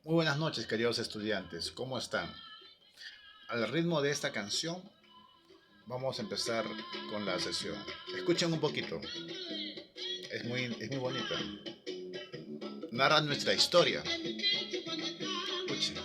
Muy buenas noches, queridos estudiantes. ¿Cómo están? Al ritmo de esta canción, vamos a empezar con la sesión. Escuchen un poquito. Es muy bonita. Narra nuestra historia. Escuchen.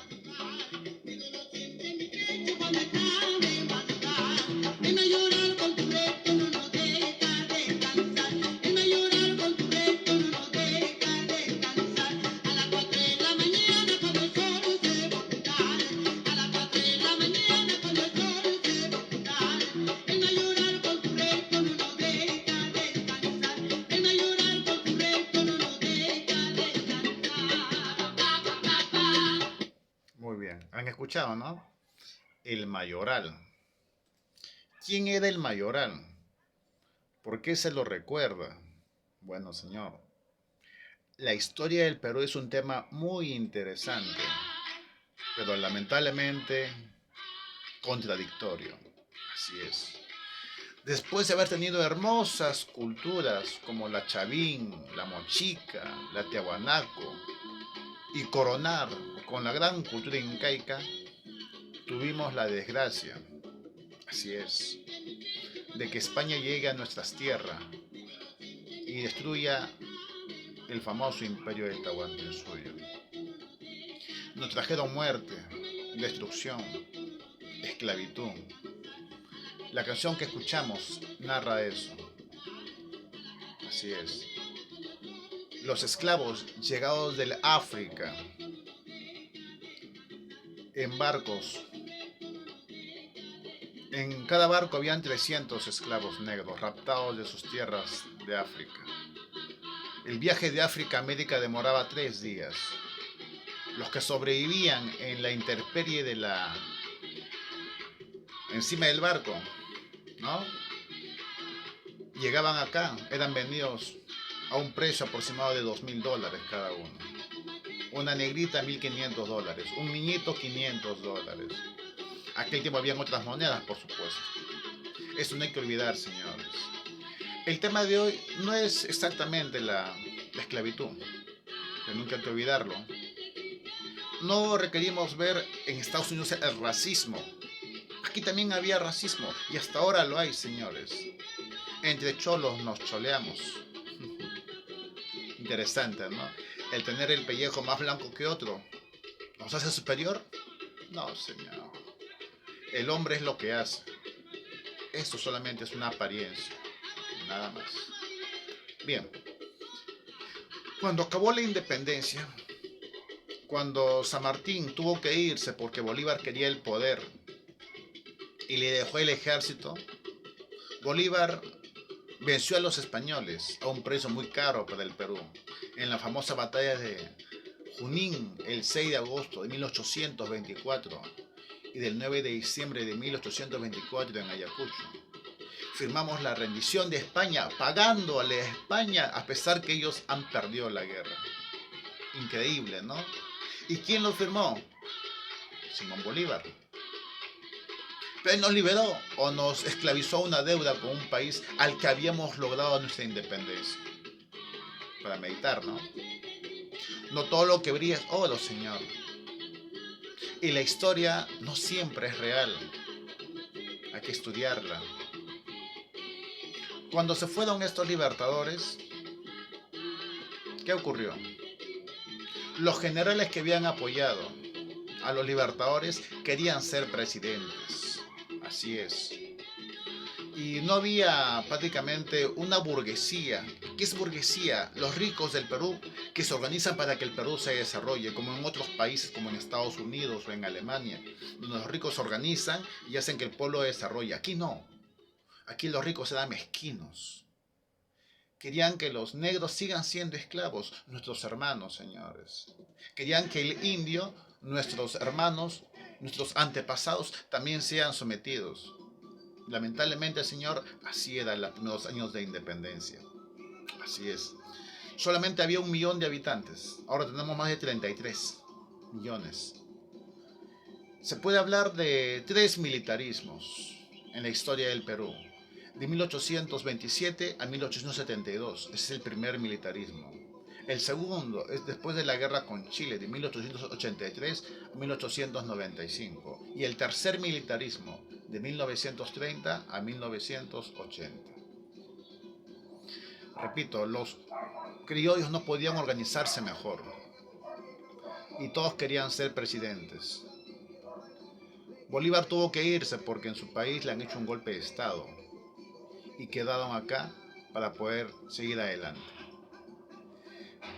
Muy bien. ¿Han escuchado, no? El Mayoral. ¿Quién era el Mayoral? ¿Por qué se lo recuerda? Bueno, señor, la historia del Perú es un tema muy interesante, pero lamentablemente contradictorio. Así es. Después de haber tenido hermosas culturas como la Chavín, la Mochica, la Tiahuanaco y coronar con la gran cultura incaica, tuvimos la desgracia, así es, de que España llegue a nuestras tierras y destruya el famoso imperio del Tahuantinsuyo. Nos trajeron muerte, destrucción, esclavitud. La canción que escuchamos narra eso, así es. Los esclavos llegados del África en barcos. En cada barco habían 300 esclavos negros raptados de sus tierras de África. El viaje de África a América demoraba 3 días. Los que sobrevivían en la intemperie de la encima del barco, ¿no? Llegaban acá, eran vendidos a un precio aproximado de $2.000 cada uno. Una negrita $1.500, un niñito $500. Aquel tiempo habían otras monedas, por supuesto. Eso no hay que olvidar, señores. El tema de hoy no es exactamente la esclavitud, pero nunca hay que olvidarlo. No requerimos ver en Estados Unidos el racismo. Aquí también había racismo y hasta ahora lo hay, señores. Entre cholos nos choleamos. Interesante, ¿no? El tener el pellejo más blanco que otro, ¿nos hace superior? No, señor. El hombre es lo que hace. Esto solamente es una apariencia, nada más. Bien, cuando acabó la independencia, cuando San Martín tuvo que irse porque Bolívar quería el poder y le dejó el ejército, Bolívar venció a los españoles a un precio muy caro para el Perú en la famosa batalla de Junín el 6 de agosto de 1824 y del 9 de diciembre de 1824 en Ayacucho. Firmamos la rendición de España, pagándole a España a pesar que ellos han perdido la guerra. Increíble, ¿no? ¿Y quién lo firmó? Simón Bolívar. Pero él nos liberó o nos esclavizó a una deuda con un país al que habíamos logrado nuestra independencia. Para meditar, ¿no? No todo lo que brilla es oro, señor. Y la historia no siempre es real. Hay que estudiarla. Cuando se fueron estos libertadores, ¿qué ocurrió? Los generales que habían apoyado a los libertadores querían ser presidentes. Así es. Y no había prácticamente una burguesía. ¿Qué es burguesía? Los ricos del Perú que se organizan para que el Perú se desarrolle, como en otros países como en Estados Unidos o en Alemania, donde los ricos se organizan y hacen que el pueblo desarrolle. Aquí no. Aquí los ricos eran mezquinos. Querían que los negros sigan siendo esclavos, nuestros hermanos, señores. Querían que el indio, nuestros hermanos, nuestros antepasados, también sean sometidos. Lamentablemente, señor, así eran los primeros años de independencia. Así es. Solamente había 1 millón de habitantes. Ahora tenemos más de 33 millones. Se puede hablar de 3 militarismos en la historia del Perú. De 1827 a 1872. Ese es el primer militarismo. El segundo es después de la guerra con Chile de 1883 a 1895. Y el tercer militarismo de 1930 a 1980. Repito, los criollos no podían organizarse mejor y todos querían ser presidentes. Bolívar tuvo que irse porque en su país le han hecho un golpe de estado y quedaron acá para poder seguir adelante.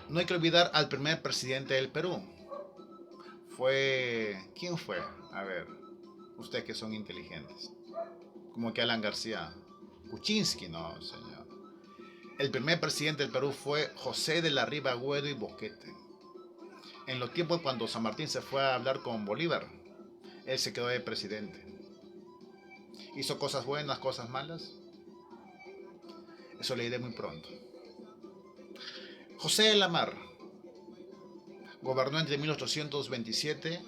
No hay que olvidar al primer presidente del Perú. ¿Quién fue? A ver, ustedes que son inteligentes. Como que Alan García. Kuczynski, no, señor. El primer presidente del Perú fue José de la Riva Agüero y Boquete. En los tiempos cuando San Martín se fue a hablar con Bolívar, él se quedó de presidente. ¿Hizo cosas buenas, cosas malas? Eso le diré muy pronto. José de la Mar gobernó entre 1827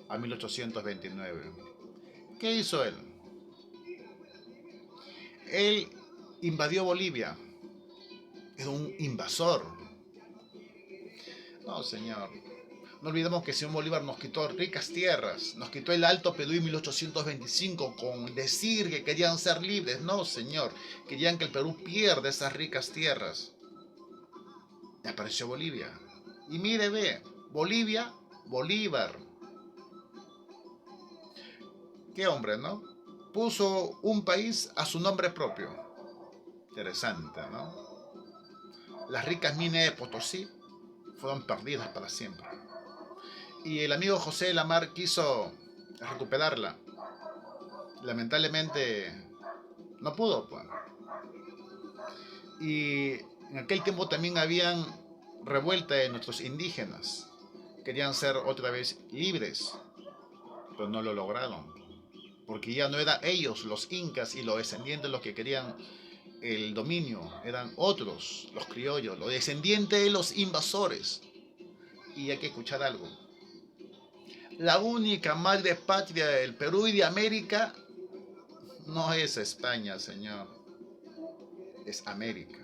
a 1829. ¿Qué hizo él? Él invadió Bolivia. Era un invasor. No, señor. No olvidemos que Simón Bolívar nos quitó ricas tierras, nos quitó el Alto Perú en 1825 con decir que querían ser libres. No, señor. Querían que el Perú pierda esas ricas tierras. Y apareció Bolivia. Y mire, ve, Bolivia, Bolívar. Qué hombre, ¿no? Puso un país a su nombre propio. Interesante, ¿no? Las ricas minas de Potosí fueron perdidas para siempre. Y el amigo José de la Mar quiso recuperarla. Lamentablemente no pudo, pues. Y en aquel tiempo también habían revuelta de nuestros indígenas. Querían ser otra vez libres, pero no lo lograron. Porque ya no eran ellos, los incas y los descendientes, los que querían el dominio, eran otros, los criollos, los descendientes de los invasores. Y hay que escuchar algo. La única madre patria del Perú y de América no es España, señor. Es América.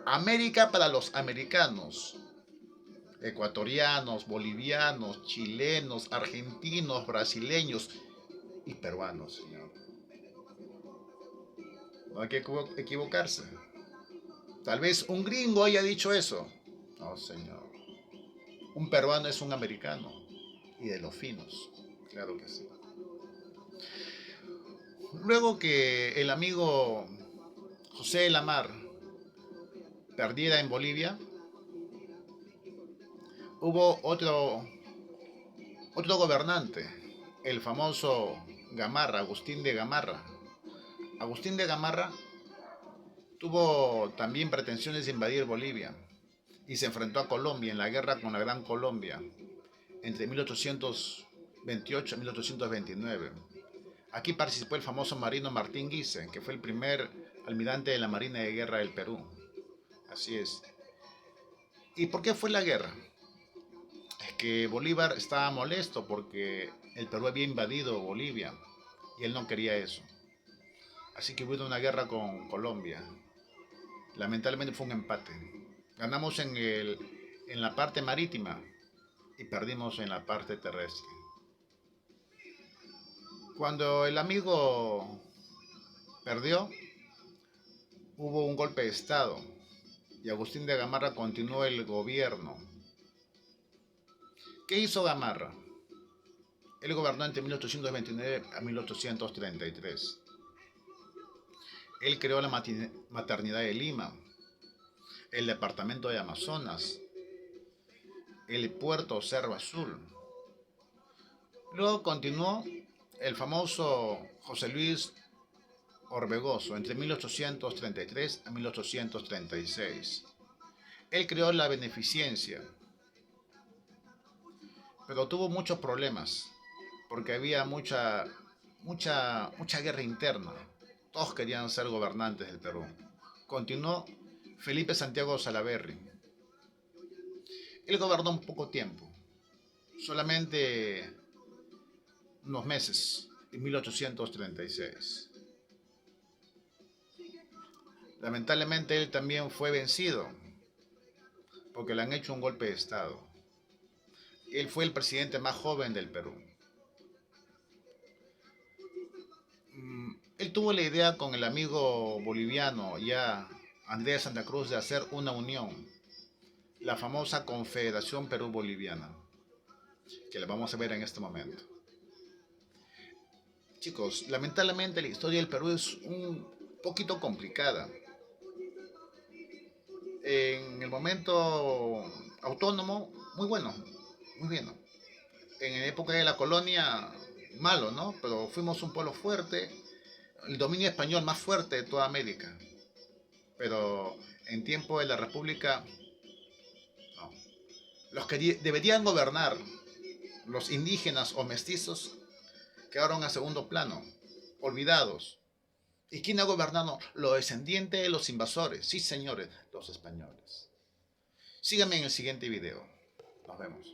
América para los americanos. Ecuatorianos, bolivianos, chilenos, argentinos, brasileños y peruanos, señor. No hay que equivocarse. Tal vez un gringo haya dicho eso. No, señor. Un peruano es un americano. Y de los finos. Claro que sí. Luego que el amigo José de la Mar perdiera en Bolivia, hubo otro gobernante, el famoso Gamarra, Agustín de Gamarra. Agustín de Gamarra tuvo también pretensiones de invadir Bolivia y se enfrentó a Colombia en la guerra con la Gran Colombia entre 1828 y 1829. Aquí participó el famoso marino Martín Guise, que fue el primer almirante de la Marina de Guerra del Perú. Así es. ¿Y por qué fue la guerra? Es que Bolívar estaba molesto porque el Perú había invadido Bolivia y él no quería eso. Así que hubo una guerra con Colombia. Lamentablemente fue un empate. Ganamos en la parte marítima y perdimos en la parte terrestre. Cuando el amigo perdió, hubo un golpe de estado y Agustín de Gamarra continuó el gobierno. ¿Qué hizo Gamarra? Él gobernó entre 1829 a 1833. Él creó la maternidad de Lima, el departamento de Amazonas, el puerto Cerro Azul. Luego continuó el famoso José Luis Orbegoso entre 1833 a 1836. Él creó la beneficencia, pero tuvo muchos problemas porque había mucha guerra interna. Todos querían ser gobernantes del Perú. Continuó Felipe Santiago Salaverry. Él gobernó un poco tiempo, solamente unos meses, en 1836. Lamentablemente él también fue vencido porque le han hecho un golpe de Estado. Él fue el presidente más joven del Perú. Él tuvo la idea con el amigo boliviano, ya Andrés Santa Cruz, de hacer una unión, la famosa Confederación Perú-Boliviana, que la vamos a ver en este momento. Chicos, lamentablemente la historia del Perú es un poquito complicada. En el momento autónomo, muy bueno, muy bien. En la época de la colonia, malo, ¿no? Pero fuimos un pueblo fuerte, el dominio español más fuerte de toda América. Pero en tiempo de la República, no. Los que deberían gobernar, los indígenas o mestizos, quedaron a segundo plano, olvidados. ¿Y quién ha gobernado? Los descendientes de los invasores. Sí, señores, los españoles. Síganme en el siguiente video. Nos vemos.